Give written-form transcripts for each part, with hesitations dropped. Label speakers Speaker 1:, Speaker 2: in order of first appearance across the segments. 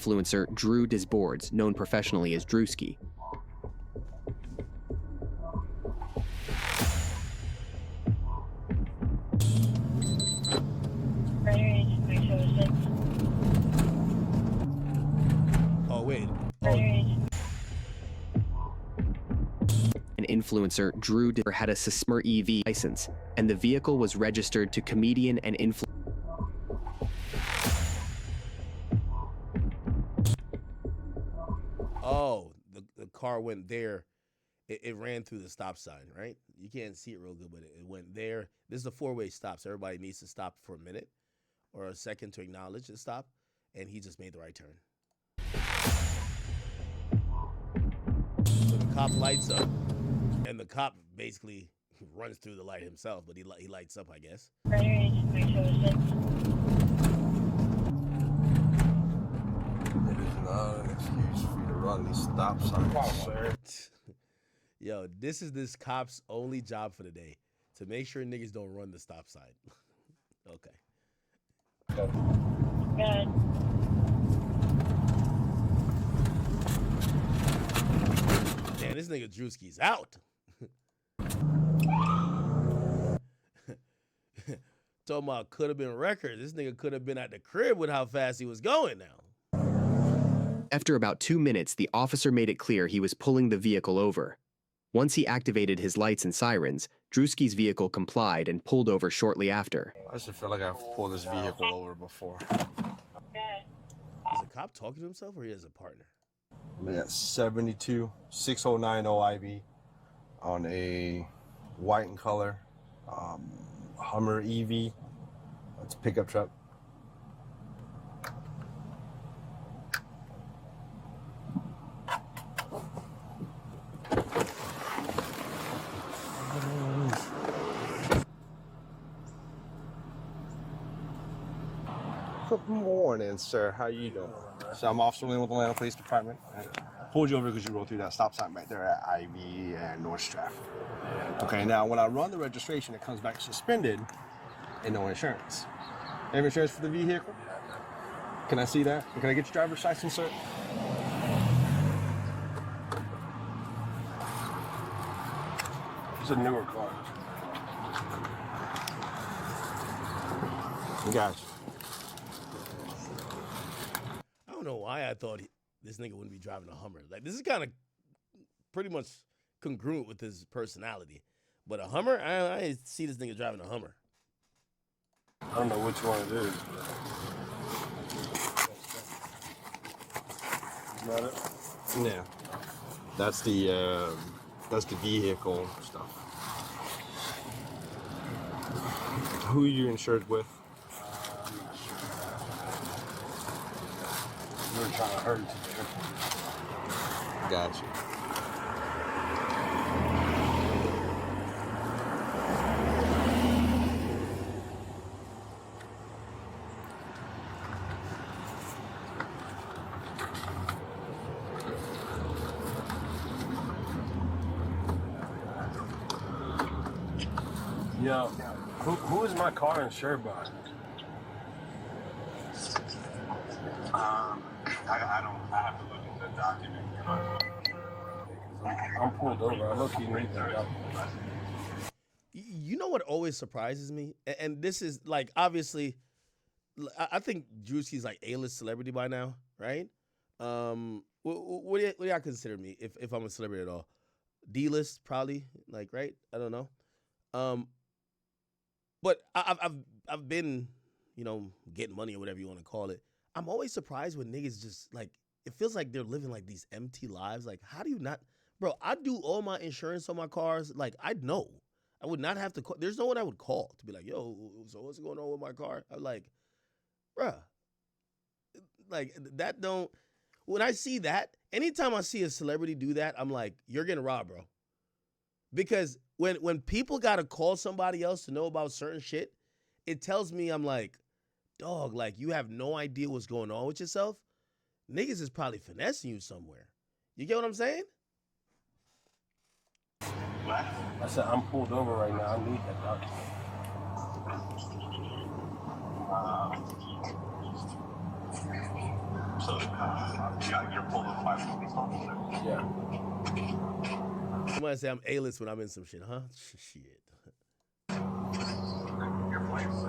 Speaker 1: Influencer Drew Disboards, known professionally as Druski.
Speaker 2: Oh, wait.
Speaker 1: An influencer, Drew had a Sismer EV license, and the vehicle was registered to comedian and influencer.
Speaker 2: Oh, the car went there. It ran through the stop sign, right? You can't see it real good, but it went there. This is a four-way stop, so everybody needs to stop for a minute or a second to acknowledge the stop, and he just made the right turn. So the cop lights up, and the cop basically runs through the light himself, but he lights up, I guess.
Speaker 3: It
Speaker 4: is not an excuse for you to run these stop signs, sir.
Speaker 2: Yo, this is this cop's only job for the day, to make sure niggas don't run the stop sign. Okay.
Speaker 3: Good.
Speaker 2: Damn, this nigga Druski's out. Talking about could have been record. This nigga could have been at the crib with how fast he was going now.
Speaker 1: After about 2 minutes, the officer made it clear he was pulling the vehicle over. Once he activated his lights and sirens, Druski's vehicle complied and pulled over shortly after.
Speaker 4: I just feel like I've pulled this vehicle over before.
Speaker 2: Is the cop talking to himself or he has a partner?
Speaker 4: I'm at 72 6090 OIV on a white in color Hummer EV. It's a pickup truck. Good morning, sir. How you doing? So I'm Officer William with the Atlanta Police Department. I pulled you over because you rolled through that stop sign right there at Ivy and North Stratford. Okay, now when I run the registration, it comes back suspended and no insurance. Have insurance for the vehicle? Can I see that? Can I get your driver's license, sir? It's a newer car. Gotcha.
Speaker 2: I don't know why I thought this nigga wouldn't be driving a Hummer. Like, this is kind of pretty much congruent with his personality. But a Hummer, I ain't see this nigga driving a Hummer.
Speaker 4: I don't know which one it is. Is that it? Yeah. That's the vehicle stuff. Who are you insured with? We were trying to hurt you. Gotcha. Yo, who is my car insured by? I have to look at the document. I'm pulled over. I look you need that document.
Speaker 2: You know what always surprises me? And this is like, obviously, I think Druski's like A-list celebrity by now, right? What do y'all consider me if I'm a celebrity at all? D-list, probably, like, right? I don't know. But I've been, you know, getting money or whatever you want to call it. I'm always surprised when niggas just, like, it feels like they're living, like, these empty lives. Like, how do you not... Bro, I do all my insurance on my cars. Like, I know. I would not have to call. There's no one I would call to be like, yo, so what's going on with my car? I'm like, bruh. Like, that don't... When I see that, anytime I see a celebrity do that, I'm like, you're getting robbed, bro. Because when people got to call somebody else to know about certain shit, it tells me, I'm like, dog, like, you have no idea what's going on with yourself. Niggas is probably finessing you somewhere. You get what I'm saying?
Speaker 4: What? I said I'm pulled over right now. I need that document.
Speaker 3: So yeah, you're pulled with 5
Speaker 4: Yeah.
Speaker 2: Somebody say I'm A-list when I'm in some shit, huh? Shit.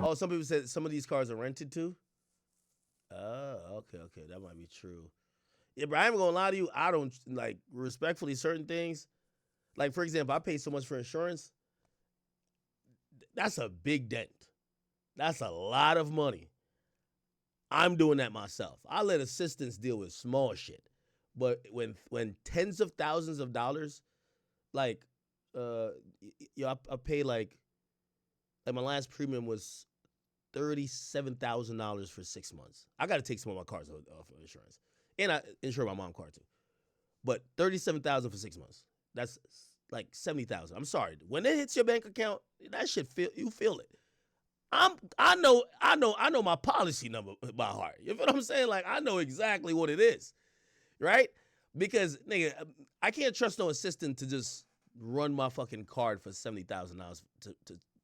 Speaker 2: Oh, some people said some of these cars are rented too. Oh, okay, that might be true. Yeah, but I ain't gonna lie to you. I don't like respectfully certain things. Like for example, I pay so much for insurance. That's a big dent. That's a lot of money. I'm doing that myself. I let assistants deal with small shit, but when tens of thousands of dollars, like, I pay like my last premium was $37,000 for 6 months. I got to take some of my cars off of insurance, and I insure my mom's car too. But $37,000 for 6 months. That's like $70,000. I'm sorry. When it hits your bank account, that shit you feel it. I know my policy number by heart. You feel what I'm saying? Like I know exactly what it is, right? Because nigga, I can't trust no assistant to just run my fucking card for $70,000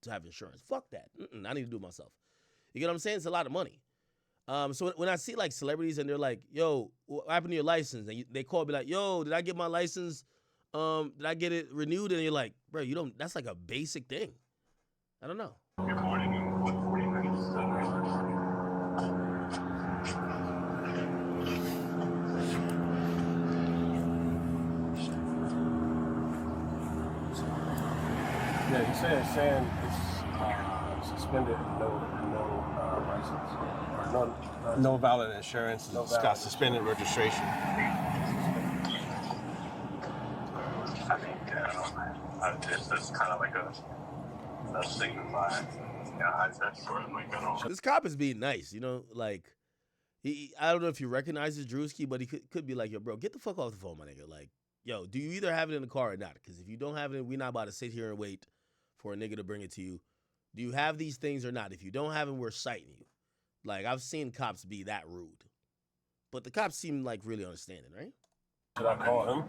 Speaker 2: to have insurance. Fuck that. I need to do it myself. You get what I'm saying? It's a lot of money. So when I see like celebrities and they're like, "Yo, what happened to your license?" and they call me like, "Yo, did I get my license? Did I get it renewed?" And you're like, "Bro, you don't. That's like a basic thing." I don't know.
Speaker 3: Good morning in 40 minutes.
Speaker 4: Yeah, he said saying it's suspended and no license or no valid insurance.
Speaker 3: No
Speaker 4: It's
Speaker 3: valid
Speaker 4: got suspended registration.
Speaker 3: I think it's kind of like a signified. Yeah, I said sort of like I don't.
Speaker 2: This cop is being nice, you know, like I don't know if he recognizes Druski, but he could be like, "Yo, bro, get the fuck off the phone, my nigga." Like, yo, do you either have it in the car or not? Because if you don't have it, we're not about to sit here and wait for a nigga to bring it to you. Do you have these things or not? If you don't have them, we're citing you. Like, I've seen cops be that rude. But the cops seem like really understanding, right?
Speaker 4: Should I call him?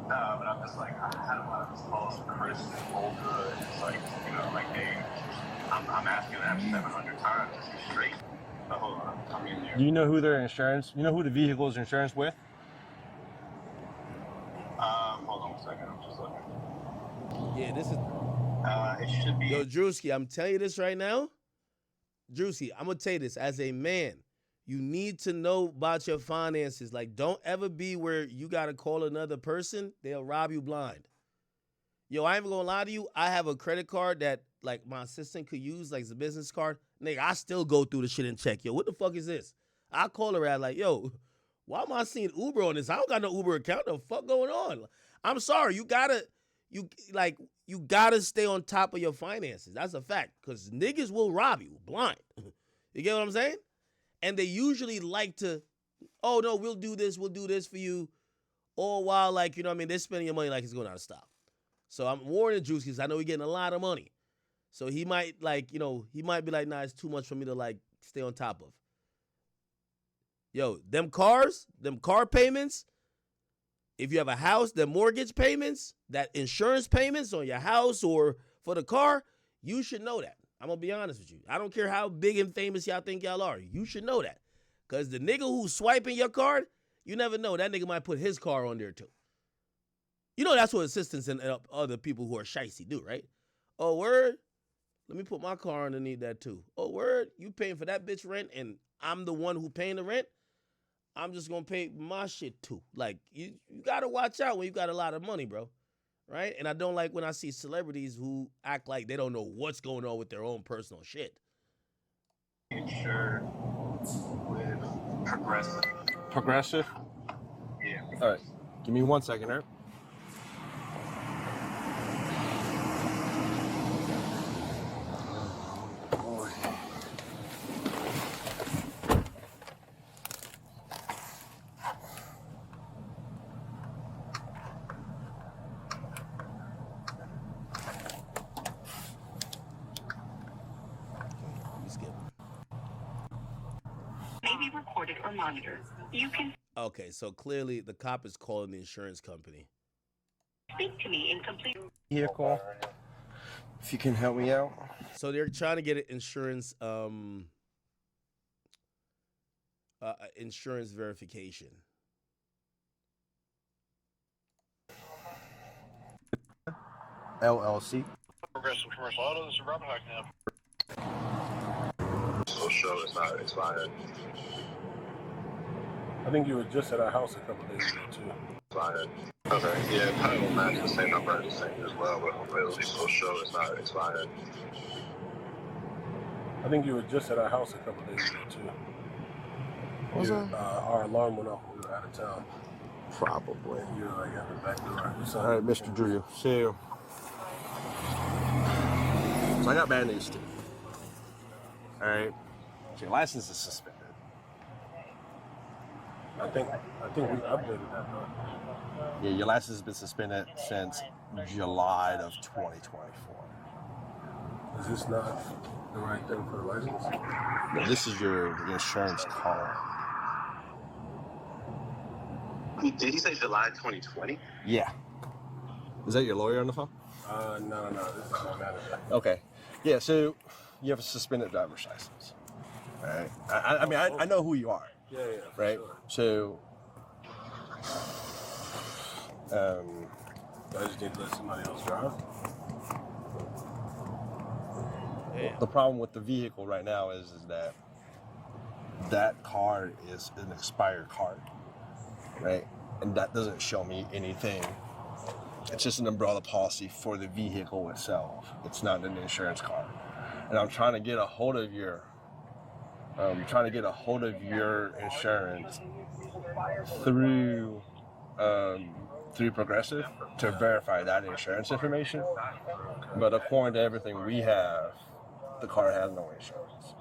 Speaker 3: No, but I'm just like, I had a lot of calls from Chris and Olga. It's like, you know, like, hey, I'm asking that 700 times. Is he straight? But hold on, I'm in there.
Speaker 4: Do you know who their insurance? You know who the vehicle is insurance with?
Speaker 3: Hold on a second. I'm just looking.
Speaker 2: Yeah, this is...
Speaker 3: It should be...
Speaker 2: Yo, Druski, I'm telling you this right now. Druski, I'm going to tell you this. As a man, you need to know about your finances. Like, don't ever be where you got to call another person. They'll rob you blind. Yo, I ain't even going to lie to you. I have a credit card that, like, my assistant could use, like, it's a business card. Nigga, I still go through the shit and check. Yo, what the fuck is this? I call her at, like, yo, why am I seeing Uber on this? I don't got no Uber account. The fuck going on? I'm sorry. You gotta stay on top of your finances. That's a fact. Because niggas will rob you blind. You get what I'm saying? And they usually like to, oh, no, we'll do this for you. All while, like, you know what I mean, they're spending your money like it's going out of style. So I'm warning Druski because I know he's getting a lot of money. So he might, like, you know, he might be like, nah, it's too much for me to, like, stay on top of. Yo, them car payments, if you have a house, the mortgage payments, that insurance payments on your house or for the car, you should know that. I'm going to be honest with you. I don't care how big and famous y'all think y'all are. You should know that. Because the nigga who's swiping your card, you never know. That nigga might put his car on there too. You know that's what assistants and other people who are shicey do, right? Oh, word? Let me put my car underneath that too. Oh, word? You paying for that bitch rent and I'm the one who paying the rent? I'm just going to pay my shit too. Like, you got to watch out when you got a lot of money, bro. Right? And I don't like when I see celebrities who act like they don't know what's going on with their own personal shit.
Speaker 3: Insured with Progressive.
Speaker 4: Progressive?
Speaker 3: Yeah.
Speaker 4: All right. Give me 1 second, Herb.
Speaker 5: May be recorded or monitored. You can
Speaker 2: Okay, so clearly the cop is calling the insurance company.
Speaker 5: speak to me in complete.
Speaker 4: Vehicle. If you can help me out.
Speaker 2: So they're trying to get an insurance insurance verification.
Speaker 4: LLC.
Speaker 3: Progressive Commercial Auto, this is Robert. How can I help? So show it's not expired.
Speaker 6: I think you were just at our house a couple days ago too.
Speaker 3: Expired. Okay, yeah, it probably will match the same number as the same as well, but hopefully at least will show it's not expired.
Speaker 6: I think you were just at our house a couple days ago too.
Speaker 4: What was that?
Speaker 6: Our alarm went off when we were out of town.
Speaker 4: Probably.
Speaker 6: You were like at the back door.
Speaker 4: All right, Mr. Drew. So I got bad news too. All right, so your license is suspended.
Speaker 6: I think we updated that though.
Speaker 4: Yeah, your license has been suspended since July of 2024.
Speaker 6: Is this not the right thing for the license?
Speaker 4: No, this is your insurance card.
Speaker 3: Did he say July 2020?
Speaker 4: Yeah. Is that your lawyer on the phone?
Speaker 6: No. This is my manager.
Speaker 4: Okay. Yeah, so you have a suspended driver's license. All right. I mean, I know who you are.
Speaker 6: Yeah,
Speaker 4: Right?
Speaker 6: Sure.
Speaker 4: So,
Speaker 6: I just need to let somebody else drive.
Speaker 4: the problem with the vehicle right now is that that card is an expired card, right? And that doesn't show me anything. It's just an umbrella policy for the vehicle itself. It's not an insurance card. And I'm trying to get a hold of your insurance through Progressive to verify that insurance information. But according to everything we have, the car has no insurance.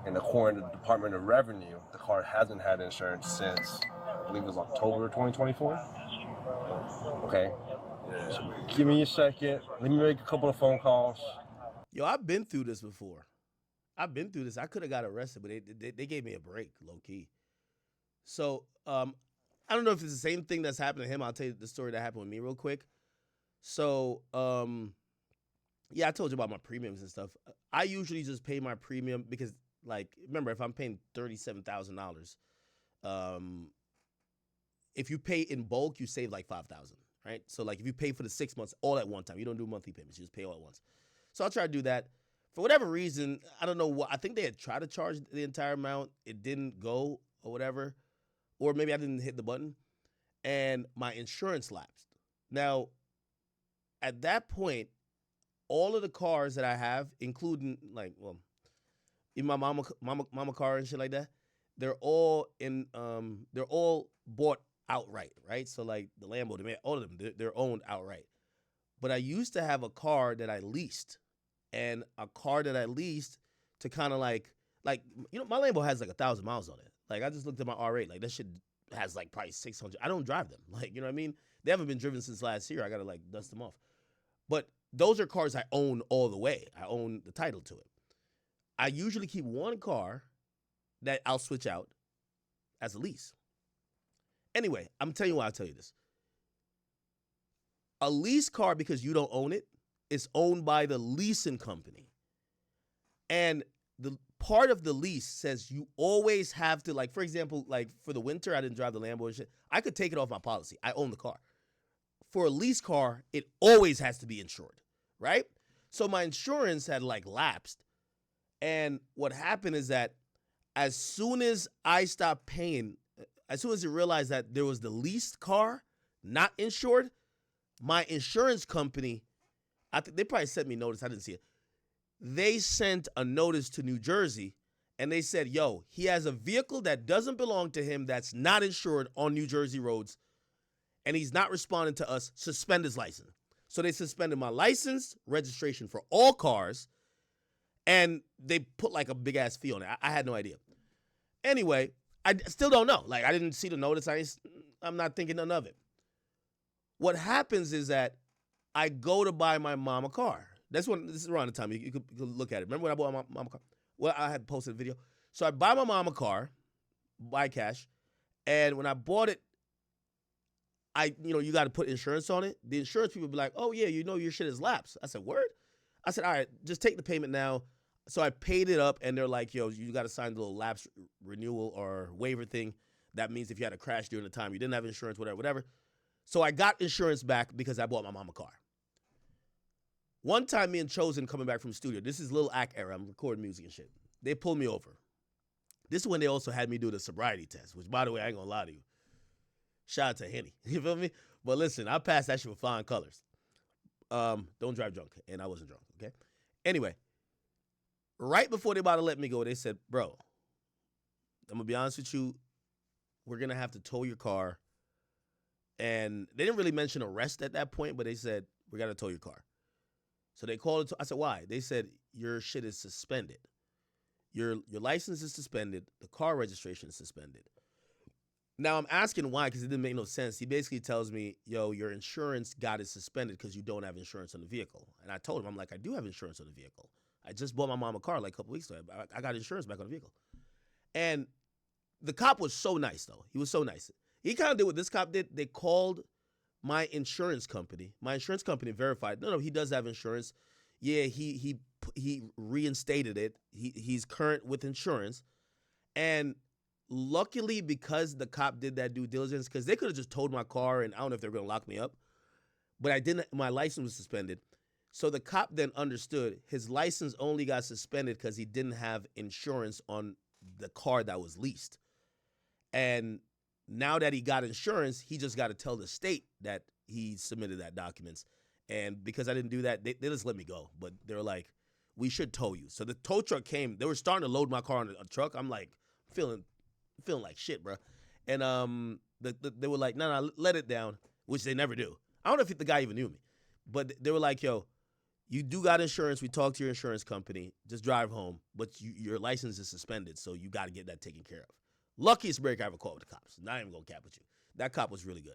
Speaker 4: And according to the Department of Revenue, the car hasn't had insurance since, I believe it was October 2024. Okay. So give me a second. Let me make a couple of phone calls.
Speaker 2: Yo, I've been through this before. I could have got arrested, but they gave me a break, low key. So I don't know if it's the same thing that's happened to him. I'll tell you the story that happened with me real quick. So yeah, I told you about my premiums and stuff. I usually just pay my premium because, like, remember, if I'm paying $37,000, if you pay in bulk, you save like $5,000, right? So like if you pay for the 6 months all at one time, you don't do monthly payments, you just pay all at once. So I'll try to do that. For whatever reason, I don't know what, I think they had tried to charge the entire amount. It didn't go or whatever. Or maybe I didn't hit the button. And my insurance lapsed. Now, at that point, all of the cars that I have, including like, well, in my mama car and shit like that, they're all bought outright, right? So like the Lambo, all of them, they're owned outright. But I used to have a car that I leased, and a car that I leased to kind of like, you know, my Lambo has like 1,000 miles on it. Like I just looked at my R8, like that shit has like probably 600. I don't drive them, like, you know what I mean? They haven't been driven since last year. I gotta like dust them off. But those are cars I own all the way. I own the title to it. I usually keep one car that I'll switch out as a lease. Anyway, I'm telling you why I tell you this. A lease car, because you don't own it, is owned by the leasing company. And the part of the lease says you always have to, like, for example, like for the winter, I didn't drive the Lambo and shit. I could take it off my policy. I own the car. For a lease car, it always has to be insured, right? So my insurance had like lapsed. And what happened is that as soon as I stopped paying, as soon as it realized that there was the leased car not insured, my insurance company, I think they probably sent me notice. I didn't see it. They sent a notice to New Jersey, and they said, yo, he has a vehicle that doesn't belong to him that's not insured on New Jersey roads, and he's not responding to us. Suspend his license. So they suspended my license, registration for all cars, and they put like a big-ass fee on it. I had no idea. Anyway, I still don't know. Like, I didn't see the notice. I'm not thinking none of it. What happens is that I go to buy my mom a car. This is around the time you could look at it. Remember when I bought my mom a car? Well, I had posted a video. So I buy my mom a car, buy cash, and when I bought it, you got to put insurance on it. The insurance people be like, oh yeah, your shit is lapsed. I said, word? I said, all right, just take the payment now. So I paid it up, and they're like, yo, you got to sign the little lapse renewal or waiver thing. That means if you had a crash during the time you didn't have insurance, whatever. So I got insurance back because I bought my mom a car. One time, me and Chosen coming back from the studio. This is Lil Ack era. I'm recording music and shit. They pulled me over. This is when they also had me do the sobriety test, which, by the way, I ain't gonna lie to you. Shout out to Henny. You feel me? But listen, I passed that shit with flying colors. Don't drive drunk. And I wasn't drunk, okay? Anyway, right before they about to let me go, they said, bro, I'm gonna be honest with you. We're gonna have to tow your car. And they didn't really mention arrest at that point, but they said, we gotta tow your car. So they called it. I said, why? They said, your shit is suspended. Your license is suspended. The car registration is suspended. Now, I'm asking why, because it didn't make no sense. He basically tells me, yo, your insurance got it suspended because you don't have insurance on the vehicle. And I told him, I'm like, I do have insurance on the vehicle. I just bought my mom a car like a couple weeks ago. I got insurance back on the vehicle. And the cop was so nice, though. He was so nice. He kind of did what this cop did. They called my insurance company. My insurance company verified, no, he does have insurance. Yeah, he reinstated it. He's current with insurance. And luckily, because the cop did that due diligence, because they could have just towed my car, and I don't know if they were going to lock me up, but I didn't. My license was suspended. So the cop then understood his license only got suspended because he didn't have insurance on the car that was leased. And now that he got insurance, he just got to tell the state that he submitted that documents. And because I didn't do that, they just let me go. But they were like, we should tow you. So the tow truck came. They were starting to load my car on a truck. I'm like, feeling like shit, bro. And they were like, no, let it down, which they never do. I don't know if the guy even knew me. But they were like, yo, you do got insurance. We talked to your insurance company. Just drive home. But your license is suspended, so you got to get that taken care of. Luckiest break I ever called with the cops. Not even going to cap with you. That cop was really good.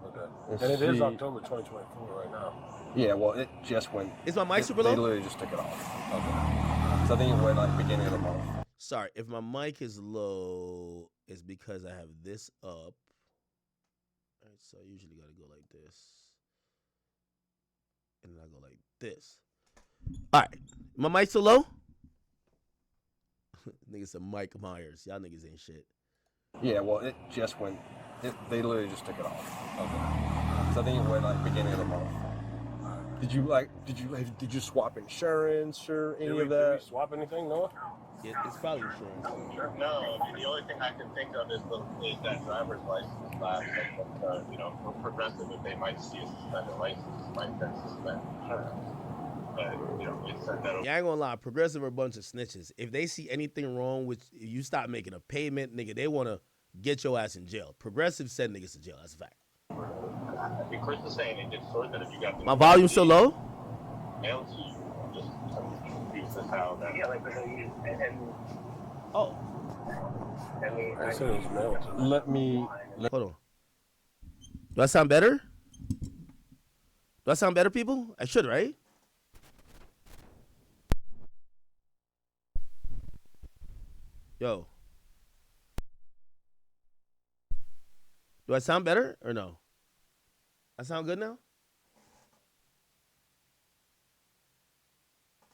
Speaker 6: Okay. And it is October 2024 right now.
Speaker 4: Yeah, well, it just went.
Speaker 2: Is my mic super low?
Speaker 4: They literally just took it off. Okay. So I think it went like beginning of the month.
Speaker 2: Sorry, if my mic is low, it's because I have this up. All right, so I usually got to go like this. And then I go like this. All right, my mic so low? Niggas said Mike Myers. Y'all niggas ain't shit.
Speaker 4: Yeah, well, it just went. They literally just took it off. Okay. So I think it went like beginning of the month. Did you swap insurance or any of that?
Speaker 6: Did we swap anything, Noah?
Speaker 2: It's probably insurance.
Speaker 3: No, I mean, the only thing I can think of is that driver's license last. For Progressive, if they might see a suspended license, might then suspend insurance. But it said that.
Speaker 2: Yeah, I ain't gonna lie. Progressive are a bunch of snitches. If they see anything wrong with you, stop making a payment, nigga. They wanna get your ass in jail. Progressive send niggas to jail. That's a fact.
Speaker 3: I think Chris is saying it gets sorted that if you got
Speaker 2: My volume so low.
Speaker 3: Mailed to you, just use this how that.
Speaker 5: Yeah, like and
Speaker 2: Oh,
Speaker 5: I mean,
Speaker 6: I said it was mailed.
Speaker 2: hold on. Do I sound better? Do I sound better, people? I should, right? Yo. Do I sound better or no? I sound good now?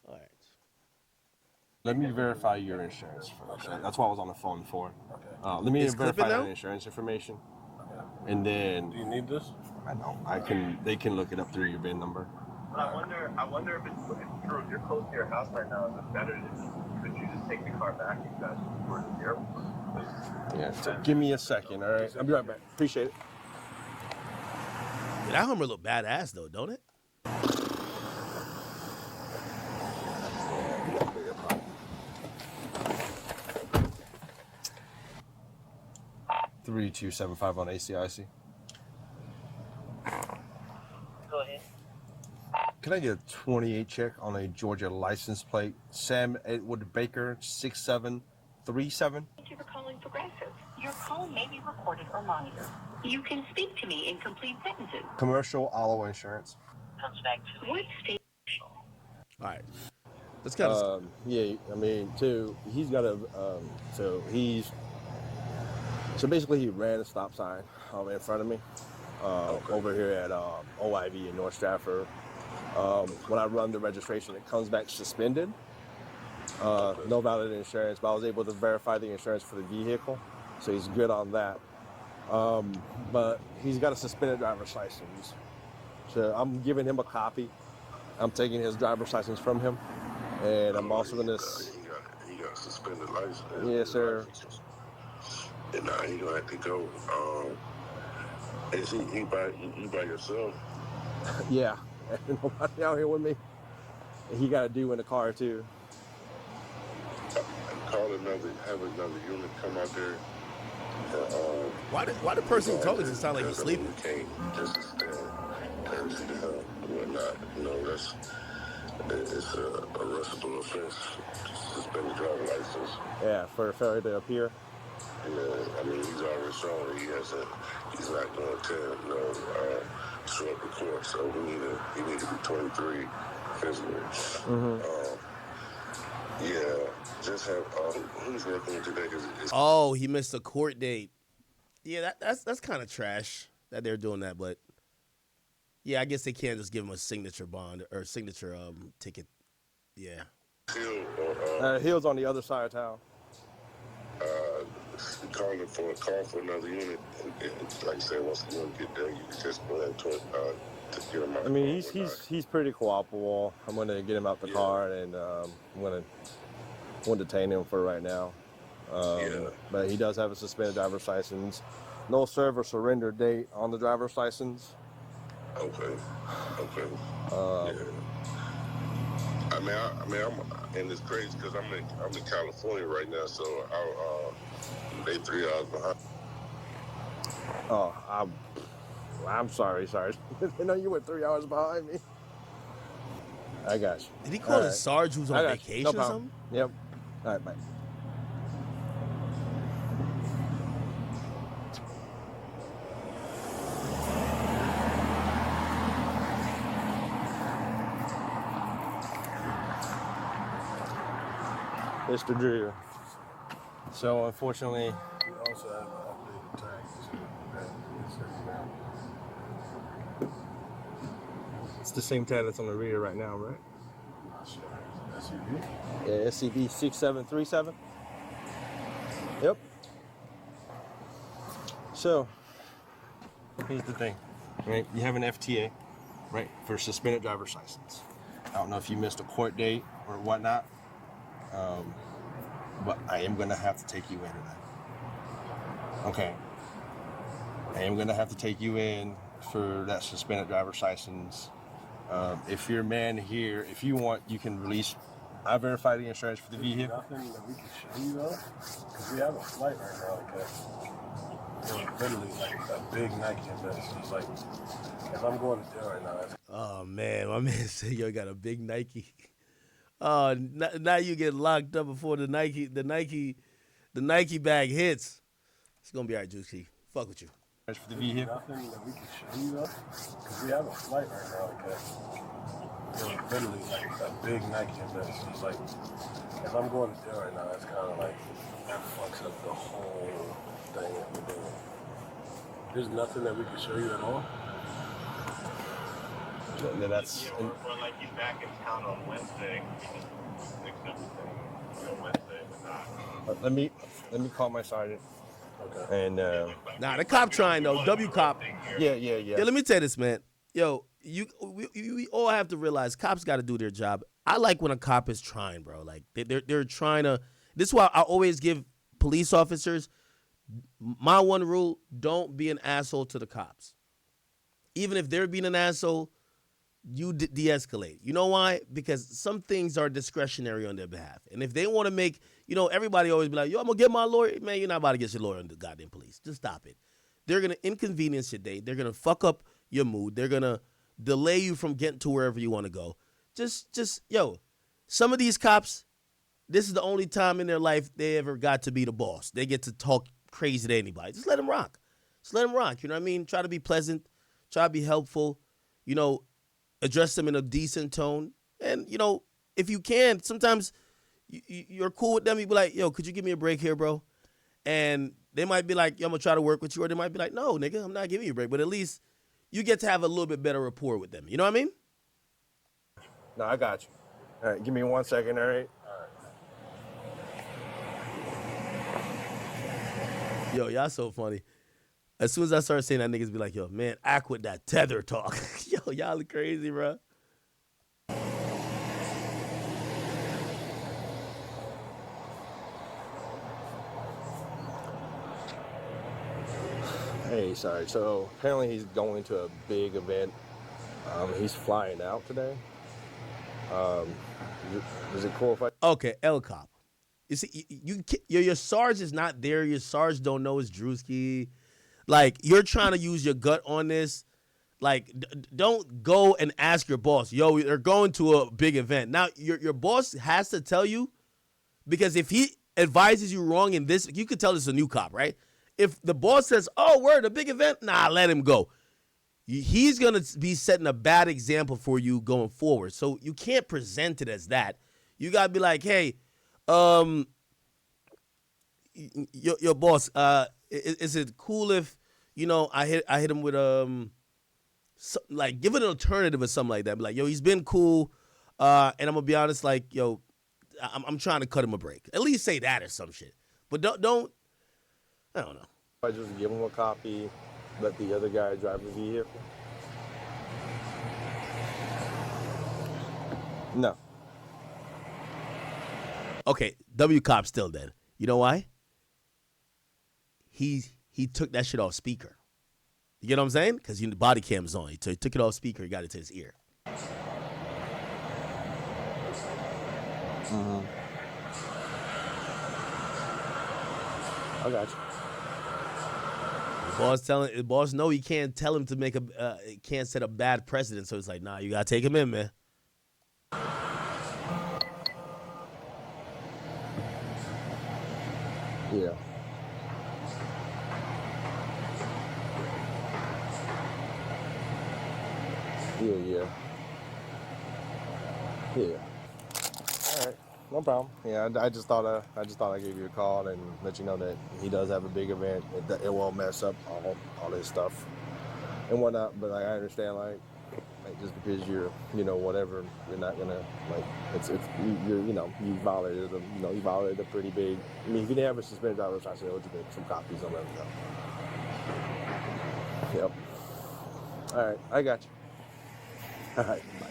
Speaker 2: All right.
Speaker 4: Let me verify your insurance first.
Speaker 6: Okay.
Speaker 4: That's what I was on the phone for.
Speaker 6: Okay.
Speaker 4: Let me
Speaker 2: Is
Speaker 4: verify
Speaker 2: clipping
Speaker 4: that
Speaker 2: now?
Speaker 4: insurance information,
Speaker 6: Okay.
Speaker 4: and then
Speaker 6: Do you need this?
Speaker 4: I don't. They can look it up through your VIN number.
Speaker 3: I wonder if it's Drew. If you're close to your house right now, is it better could you just take the car back and you guys were to the airport?
Speaker 4: Yeah. So give me a second, all right? I'll be right back. Appreciate it.
Speaker 2: Yeah, that Hummer look badass though, don't it?
Speaker 4: 3275 on ACIC.
Speaker 5: go ahead.
Speaker 4: Can I get a 28 check on a Georgia license plate? Sam Edward Baker, 6737.
Speaker 5: Thank you for calling Progressive. Your call may be recorded or monitored. You can speak to me in complete sentences.
Speaker 4: Commercial auto insurance.
Speaker 5: Comes back to what state?
Speaker 2: All right. Let's kind of.
Speaker 4: Yeah, I mean, too, he's got a, so basically he ran a stop sign in front of me over here at OIV in North Stratford. When I run the registration, it comes back suspended. No valid insurance, but I was able to verify the insurance for the vehicle, so he's good on that. But he's got a suspended driver's license, so I'm giving him a copy. I'm taking his driver's license from him, and I'm also gonna.
Speaker 6: He got suspended license.
Speaker 4: Yes, sir.
Speaker 6: And now he gonna have to go. Is he by yourself?
Speaker 4: Yeah, nobody out here with me. And he got a due in the car too.
Speaker 6: Have another unit come out there.
Speaker 2: Why the person talking to sound like he's sleeping?
Speaker 6: We can't just stand courtesy to him and whatnot. You know, it's a arrestable offense. Suspend the driver license.
Speaker 4: Yeah, for failure to appear.
Speaker 6: Yeah, I mean, he's already shown that he's not going to, show up in court. So he need to be 23 physically. Yeah, just have who's working today?
Speaker 2: Oh, he missed a court date. Yeah, that's kind of trash that they're doing that, but yeah, I guess they can't just give him a signature bond or signature ticket. Yeah.
Speaker 4: Hill's on the other side of town.
Speaker 6: Calling for a call for another unit, and like I said, once the unit get there, you can just go ahead to get him out.
Speaker 4: I mean, he's pretty cooperable. I'm gonna get him out the car, and I'm gonna detain him for right now. But he does have a suspended driver's license. No serve or surrender date on the driver's license.
Speaker 6: Okay.
Speaker 4: Yeah.
Speaker 6: And it's crazy because I'm in California right now, so they 3 hours behind.
Speaker 4: Oh, I'm sorry. You know you were 3 hours behind me. I got you.
Speaker 2: Did he call his Sarge who's on vacation or something?
Speaker 4: Yep. All right, bye. Mr. Drew. So unfortunately,
Speaker 6: We also have an updated tag.
Speaker 4: it's the same tag that's on the rear right now, right?
Speaker 6: SUV?
Speaker 4: Yeah, SCB 6737. Yep. So here's the thing, right? You have an FTA, right, for suspended driver's license. I don't know if you missed a court date or whatnot, but I am gonna have to take you in tonight. Okay. I am gonna have to take you in for that suspended driver's license. If you're a man here, if you want, you can release. I verify the insurance for the vehicle.
Speaker 6: Nothing that we can show you though, because we have a flight right now like that. Literally like a big Nike event. So it's like, if I'm going to jail right now, that's
Speaker 2: Oh man, my man said yo got a big Nike. Oh, now you get locked up before the Nike bag hits. It's gonna be all right, Druski. Fuck with you.
Speaker 4: For the vehicle.
Speaker 6: nothing that we can show you though, because we have a flight right now like that. Literally like a big Nike event. So it's like, if I'm going to jail right now, that's kind of like, that fucks up the whole thing that we're doing. There's nothing that we can show you at all.
Speaker 4: That's.
Speaker 3: Or like he's back in town on Wednesday. We can fix everything on Wednesday, but not.
Speaker 4: Let me call my sergeant.
Speaker 6: Okay.
Speaker 4: And
Speaker 2: Nah, the cop trying though. W cop.
Speaker 4: yeah.
Speaker 2: Yeah, let me tell you this, man. Yo, we all have to realize cops got to do their job. I like when a cop is trying, bro. Like they're trying to. This is why I always give police officers my one rule: don't be an asshole to the cops. Even if they're being an asshole, you de-escalate. You know why? Because some things are discretionary on their behalf. And if they want to make, everybody always be like, yo, I'm going to get my lawyer. Man, you're not about to get your lawyer on the goddamn police. Just stop it. They're going to inconvenience your day. They're going to fuck up your mood. They're going to delay you from getting to wherever you want to go. Some of these cops, this is the only time in their life they ever got to be the boss. They get to talk crazy to anybody. Just let them rock. Just let them rock. You know what I mean? Try to be pleasant. Try to be helpful. Address them in a decent tone. And, if you can, sometimes you're cool with them. You be like, yo, could you give me a break here, bro? And they might be like, yo, I'm going to try to work with you. Or they might be like, no, nigga, I'm not giving you a break. But at least you get to have a little bit better rapport with them. You know what I mean?
Speaker 4: No, I got you. All right, give me 1 second, all right?
Speaker 2: Yo, y'all so funny. As soon as I start saying that, niggas be like, yo, man, act with that tether talk. Yo, y'all are crazy, bro.
Speaker 4: Hey, sorry. So apparently he's going to a big event. He's flying out today. Is it cool if I?
Speaker 2: Okay, L Cop. You see, your Sarge is not there. Your Sarge don't know it's Druski. Like, you're trying to use your gut on this. Like, don't go and ask your boss, yo, they're going to a big event. Now, your boss has to tell you, because if he advises you wrong in this, you could tell this is a new cop, right? If the boss says, oh, we're at a big event, nah, let him go. He's going to be setting a bad example for you going forward. So you can't present it as that. You got to be like, hey, your boss, is it cool if, I hit him with, like, give it an alternative or something like that. Be like, yo, he's been cool. And I'm going to be honest, like, yo, I'm trying to cut him a break. At least say that or some shit. But don't I don't know.
Speaker 4: I just give him a copy, let the other guy drive the vehicle? No.
Speaker 2: Okay, W Cop still dead. You know why? He took that shit off speaker. You get what I'm saying? Because the body cam's on. He took it off speaker. He got it to his ear.
Speaker 4: Mm-hmm. I got you.
Speaker 2: The boss know he can't tell him to make can't set a bad precedent. So it's like, nah, you gotta take him in, man.
Speaker 4: Yeah. Yeah. All right, no problem. Yeah, I just thought I'd give you a call and let you know that he does have a big event. It won't mess up all his stuff and whatnot. But like, I understand, like just because you're whatever, you're not gonna like it's you violated them. You violated a pretty big. I mean, if you didn't have a suspended driver's license, I would you get some copies and let them know. Yep. All right, I got you. All right, bye.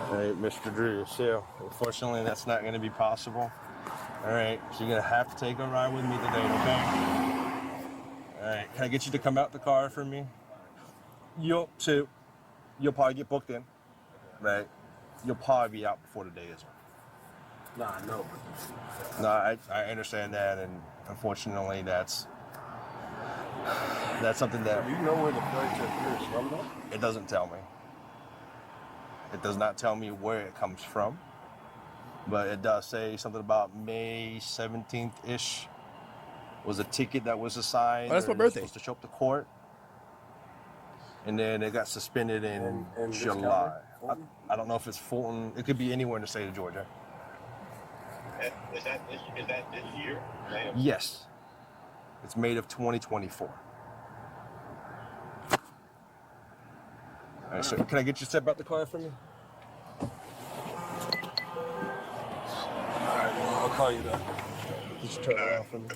Speaker 4: All right, Mr. Drew. So, unfortunately, that's not going to be possible. All right, so you're going to have to take a ride with me today, okay? All right, can I get you to come out the car for me? You'll probably get booked in, right? You'll probably be out before the day is up.
Speaker 6: Nah, I know.
Speaker 4: No, I understand that, and unfortunately, that's something that...
Speaker 6: Do you know where the flight check is from, though?
Speaker 4: It doesn't tell me. It does not tell me where it comes from, but it does say something about May 17th-ish was a ticket that was assigned.
Speaker 2: Oh, that's my birthday.
Speaker 4: Supposed to show up to court, and then it got suspended in
Speaker 6: And
Speaker 4: July. I don't know if it's Fulton. It could be anywhere in the state of Georgia.
Speaker 3: Is that this year?
Speaker 4: Yes, it's May of 2024. All right, so can I get you to step out the car for me?
Speaker 6: All right, well, I'll call you then.
Speaker 4: Just turn around for me.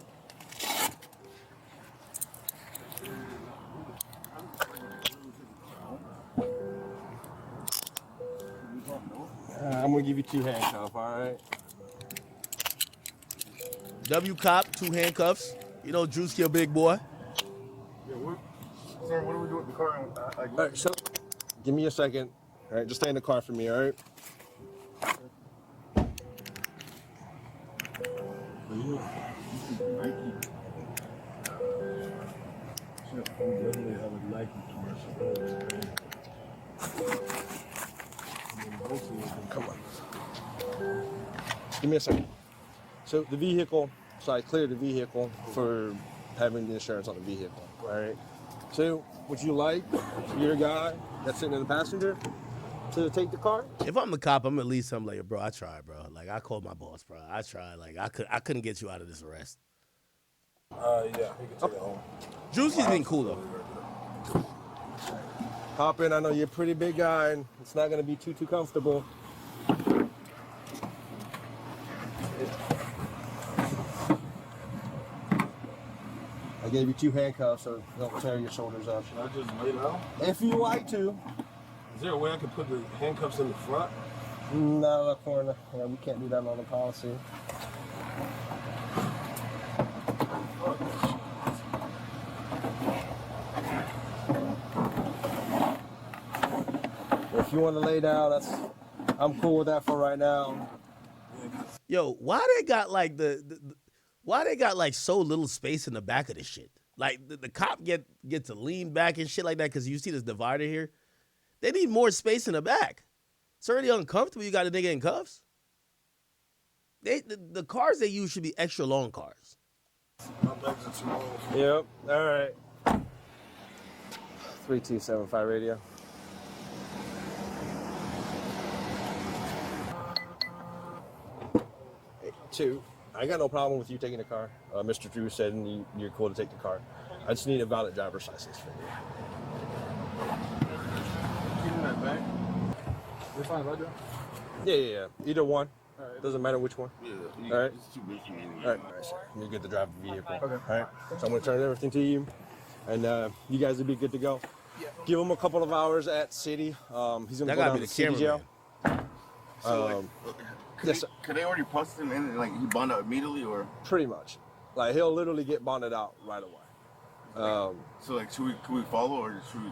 Speaker 4: I'm gonna give you 2 handcuffs, all right?
Speaker 2: W Cop, 2 handcuffs. You know, Druski a big boy.
Speaker 6: Yeah, sir, what do we do with the car?
Speaker 4: All right, so give me a second. All right, just stay in the car for me, all right? Come on. Give me a second. So the vehicle, so I cleared the vehicle for having the insurance on the vehicle, all right? So would you like your guy that's sitting in the passenger to take the car?
Speaker 2: If I'm the cop, I'm at least like, bro, I tried, bro. Like, I called my boss, bro. I tried. Like, I couldn't get you out of this arrest.
Speaker 6: Yeah, he can take it home.
Speaker 2: Drewski's being cool though.
Speaker 4: Hop in. I know you're a pretty big guy, and it's not going to be too comfortable. I gave you 2 handcuffs, so don't tear your shoulders up.
Speaker 6: Should I just lay down?
Speaker 4: If you like to.
Speaker 6: Is there a way I can put the handcuffs in the front?
Speaker 4: No, corner. Yeah, we can't do that on the policy. If you want to lay down, I'm cool with that for right now.
Speaker 2: Yo, why they got like why they got like so little space in the back of this shit? Like the cop get to lean back and shit like that because you see this divider here. They need more space in the back. It's already uncomfortable. You got a nigga in cuffs. The cars they use should be extra long cars.
Speaker 6: My legs are too long.
Speaker 4: Yep. All right. 3275 radio. Hey, 2. I got no problem with you taking the car. Mr. Drew said you're cool to take the car. I just need a valid driver's license for you.
Speaker 6: Keeping that back. We're fine, right there?
Speaker 4: Yeah. Either one.
Speaker 6: All right.
Speaker 4: Doesn't matter which one.
Speaker 6: Yeah.
Speaker 4: All right.
Speaker 6: It's too big for me.
Speaker 4: All right, sir. You get to drive the vehicle.
Speaker 6: Okay.
Speaker 4: All right. So I'm gonna turn everything to you, and you guys will be good to go. Yeah. Give him a couple of hours at city. He's gonna
Speaker 2: That
Speaker 4: go
Speaker 2: gotta
Speaker 4: down
Speaker 2: be
Speaker 4: to
Speaker 2: the
Speaker 4: city jail.
Speaker 2: cameraman.
Speaker 3: So,
Speaker 4: Yes, sir.
Speaker 3: could they already post him in, like, he bond out immediately, or?
Speaker 4: Pretty much. Like he'll literally get bonded out right away.
Speaker 3: So, like, could we follow, or should we?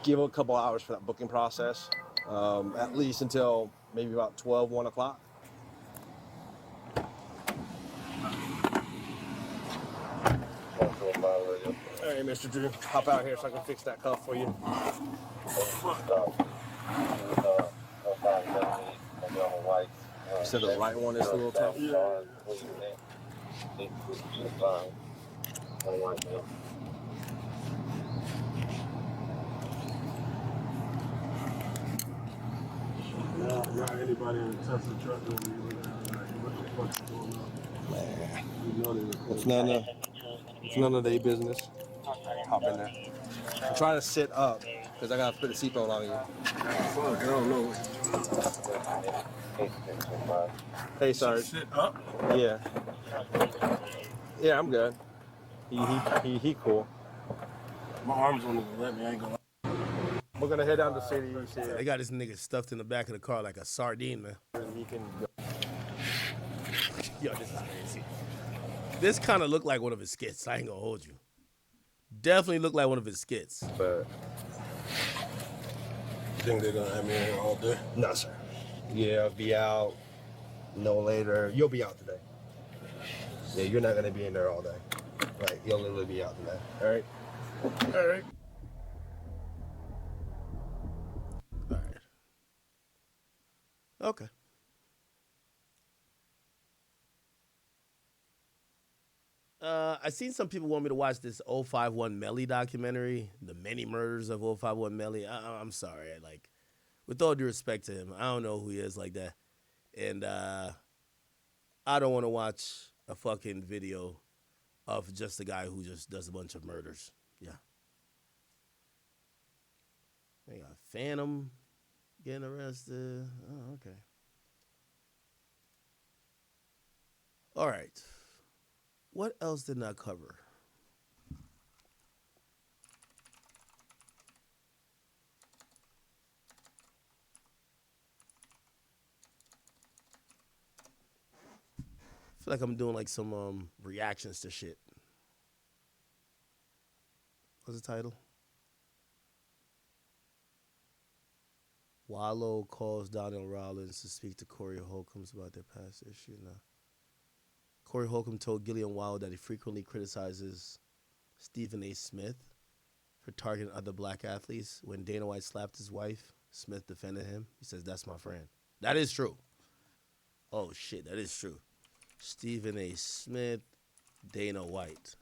Speaker 4: Give him a couple of hours for that booking process. At least until maybe about 12, 1 o'clock. All right, Mr. Drew, hop out here so I can fix that cuff for you. You said the right one is a little tough?
Speaker 6: Not anybody in the Tesla truck will be like, what the fuck is going on?
Speaker 4: Man,
Speaker 6: You know they recording.
Speaker 4: it's none of their business. Hop in there. I'm trying to sit up because I gotta put a seatbelt on you.
Speaker 6: Fuck, I don't know.
Speaker 4: Hey, Sarge.
Speaker 6: Sit up?
Speaker 4: Yeah. Yeah, I'm good. He cool.
Speaker 6: My arms won't even let me. I ain't gonna.
Speaker 4: We're gonna head down to city.
Speaker 2: They got this nigga stuffed in the back of the car like a sardine, man.
Speaker 4: He can go.
Speaker 2: Yo, this is crazy. This kind of looked like one of his skits. I ain't gonna hold you. Definitely looked like one of his skits.
Speaker 4: But
Speaker 6: You think they're gonna have me in here all day?
Speaker 4: no, sir. Yeah, I'll be out no later. You'll be out today. Yeah, you're not gonna be in there all day. Right, you'll literally be out today. All right.
Speaker 2: All right. All right. Okay. I seen some people want me to watch this 051 Melly documentary, the many murders of 051 Melly. I'm sorry, with all due respect to him, I don't know who he is like that, and I don't want to watch a fucking video of just a guy who just does a bunch of murders. Yeah. They got Phantom getting arrested. Oh, okay. All right. What else did not cover? I feel like I'm doing like some reactions to shit. What's the title? Wallow calls Donnell Rollins to speak to Corey Holcombs about their past issue. Now, Corey Holcomb told Gillian Wallow that he frequently criticizes Stephen A. Smith for targeting other black athletes. When Dana White slapped his wife, Smith defended him. He says, "That's my friend." That is true. Oh, shit, that is true. Stephen A. Smith, Dana White.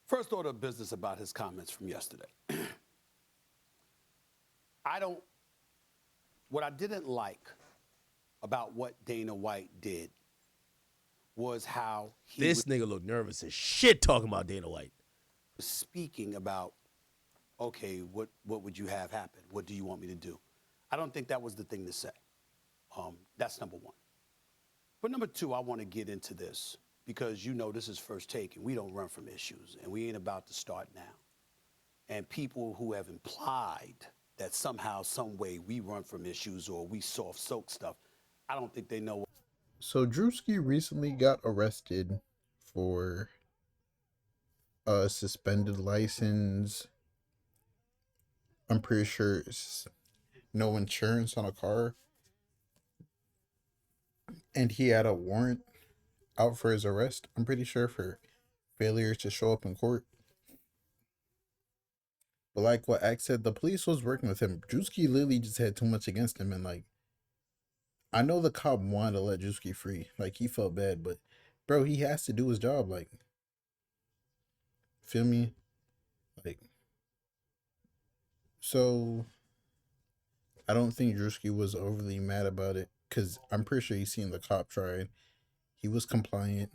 Speaker 7: First order of business about his comments from yesterday. What I didn't like about what Dana White did was how he
Speaker 2: This nigga look nervous as shit talking about Dana White.
Speaker 7: was speaking about, okay, what would you have happen? What do you want me to do? I don't think that was the thing to say. That's number one. But number two, I want to get into this because this is First Take and we don't run from issues and we ain't about to start now. And people who have implied that somehow, some way we run from issues or we soft soak stuff, I don't think they know.
Speaker 8: So Druski recently got arrested for a suspended license. I'm pretty sure it's no insurance on a car. And he had a warrant out for his arrest. I'm pretty sure for failure to show up in court. But like what Axe said, the police was working with him. Druski literally just had too much against him. And like, I know the cop wanted to let Druski free. Like, he felt bad. But, bro, he has to do his job. Like, feel me? Like, so I don't think Druski was overly mad about it. Because I'm pretty sure he's seen the cop tried. He was compliant.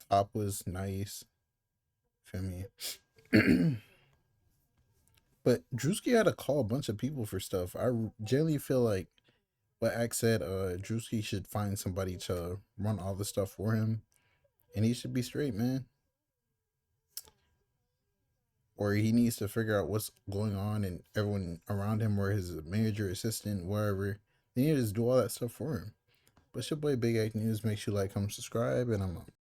Speaker 8: Cop was nice. Feel me? But Druski had to call a bunch of people for stuff. I generally feel like what Axe said, Druski should find somebody to run all the stuff for him. And he should be straight, man. Or he needs to figure out what's going on and everyone around him, or his manager, assistant, wherever. They need to just do all that stuff for him. But it's your boy Big Act News. Make sure you like, comment, subscribe, and I'm out.